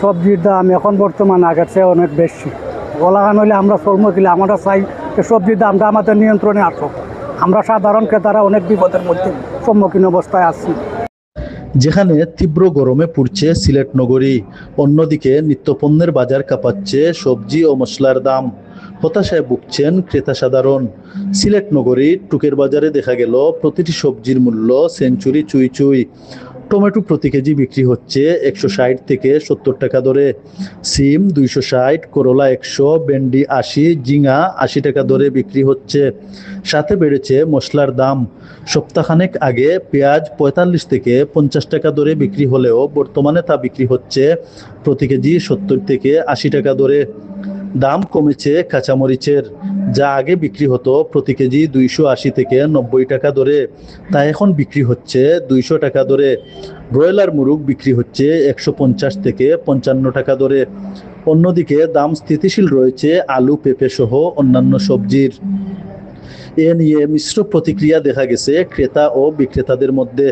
সবজির দাম এখন বর্তমান আগের চেয়ে অনেক বেশি। গলাগান হইলে আমরা চলমো কিলে আমরা চাই যে সবজির দামটা আমাদের নিয়ন্ত্রণে আসুক। আমরা সাধারণ ক্রেতারা অনেক বিপদের মধ্যে সম্মুখীন অবস্থায় আছি। যেখানে তীব্র গরমে পুড়ছে সিলেট নগরী, অন্যদিকে নিত্যপণ্যের বাজার কাঁপাচ্ছে সবজি ও মশলার দাম। হতাশায় ভুগছেন ক্রেতা সাধারণ। সিলেট নগরীর টুকের বাজারে দেখা গেল প্রতিটি সবজির মূল্য সেঞ্চুরি চুই চুই। টমেটো প্রতি কেজি বিক্রি হচ্ছে 160 থেকে 70 টাকা দরে, সিম 260, করলা 100, ভেন্ডি 80, ঝিঙা 80 টাকা দরে বিক্রি হচ্ছে। সাথে বেড়েছে মশলার দাম। সপ্তাহখানেক আগে পেঁয়াজ 45 থেকে 50 টাকা দরে বিক্রি হলেও বর্তমানে তা বিক্রি হচ্ছে প্রতি কেজি 70 থেকে 80 টাকা দরে। দাম কমেছে কাঁচামরিচের, যা আগে বিক্রি হতো প্রতি কেজি 280 থেকে 90 টাকা দরে, তা এখন বিক্রি হচ্ছে 200 টাকা দরে। ব্রয়লার মুরগ বিক্রি হচ্ছে 150 থেকে 55 টাকা দরে। অন্যদিকে দাম স্থিতিশীল রয়েছে আলু, পেঁপে সহ অন্যান্য সবজির। এ নিয়ে মিশ্র প্রতিক্রিয়া দেখা গেছে ক্রেতা ও বিক্রেতাদের মধ্যে।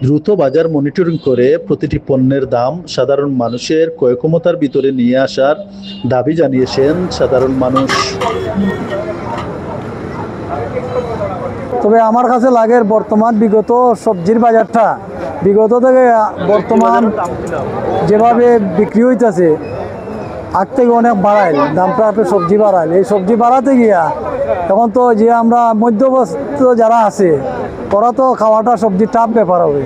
দ্রুত বাজার মনিটরিং করে প্রতিটি পণ্যের দাম সাধারণ মানুষের ক্রয়ক্ষমতার ভিতরে নিয়ে আসার দাবি জানিয়েছেন সাধারণ মানুষ। তবে আমার কাছে লাগে বর্তমান বিগত সবজির বাজারটা বিগত থেকে বর্তমান যেভাবে বিক্রি হইতেছে আগ থেকে অনেক বাড়াইল, দামটা একটু সবজি বাড়াইল। এই সবজি বাড়াতে গিয়া তখন তো যে আমরা মধ্যবস্ত যারা আছে ওরা তো খাওয়াটা সবজি টাফ ব্যাপার হবে।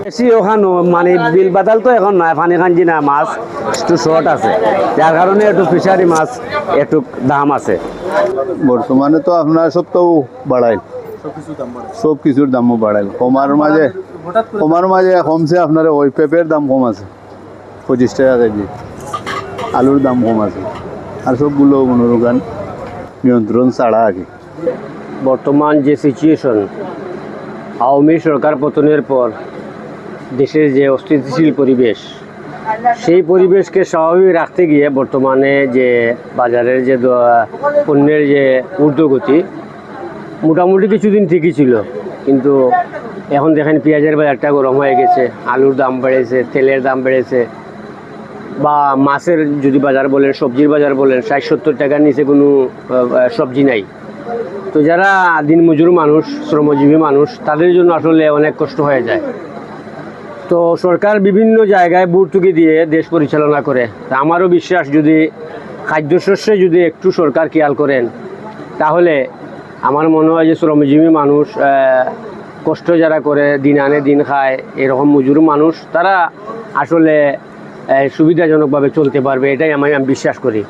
বেশি ওখানে মানে বিল বাদাল তো এখন নয়, পানি খানজি না, মাছ একটু শর্ট আছে, যার কারণে একটু ফিশারি মাছ একটু দাম আছে। বর্তমানে তো আপনার সব তো বাড়াইল, সব কিছুর দামও বাড়াইল। কমার মাঝে কমছে আপনার ওই পেঁপের দাম কম আছে 25 টাকা কেজি, আলুর দাম কম আছে, আর সবগুলো মনোরোগান নিয়ন্ত্রণ ছাড়া আগে। বর্তমান যে সিচুয়েশন, আওয়ামী সরকার পতনের পর দেশের যে অস্থিতিশীল পরিবেশ, সেই পরিবেশকে স্বাভাবিক রাখতে গিয়ে বর্তমানে যে বাজারের যে পণ্যের যে ঊর্ধ্বগতি মোটামুটি কিছুদিন ঠিকই ছিল, কিন্তু এখন দেখেন পেঁয়াজের বাজারটা গরম হয়ে গেছে, আলুর দাম বেড়েছে, তেলের দাম বেড়েছে, বা মাছের যদি বাজার বলেন, সবজির বাজার বলেন, 60-70 টাকার নিচে কোনো সবজি নাই। তো যারা দিনমজুর মানুষ, শ্রমজীবী মানুষ, তাদের জন্য আসলে অনেক কষ্ট হয়ে যায়। তো সরকার বিভিন্ন জায়গায় ভর্তুকি দিয়ে দেশ পরিচালনা করে। তা আমারও বিশ্বাস যদি খাদ্যশস্যে যদি একটু সরকার খেয়াল করেন, তাহলে আমার মনে হয় যে শ্রমজীবী মানুষ, কষ্ট যারা করে, দিন আনে দিন খায়, এরকম মজুর মানুষ, তারা আসলে সুবিধাজনকভাবে চলতে পারবে, এটাই আমি বিশ্বাস করি।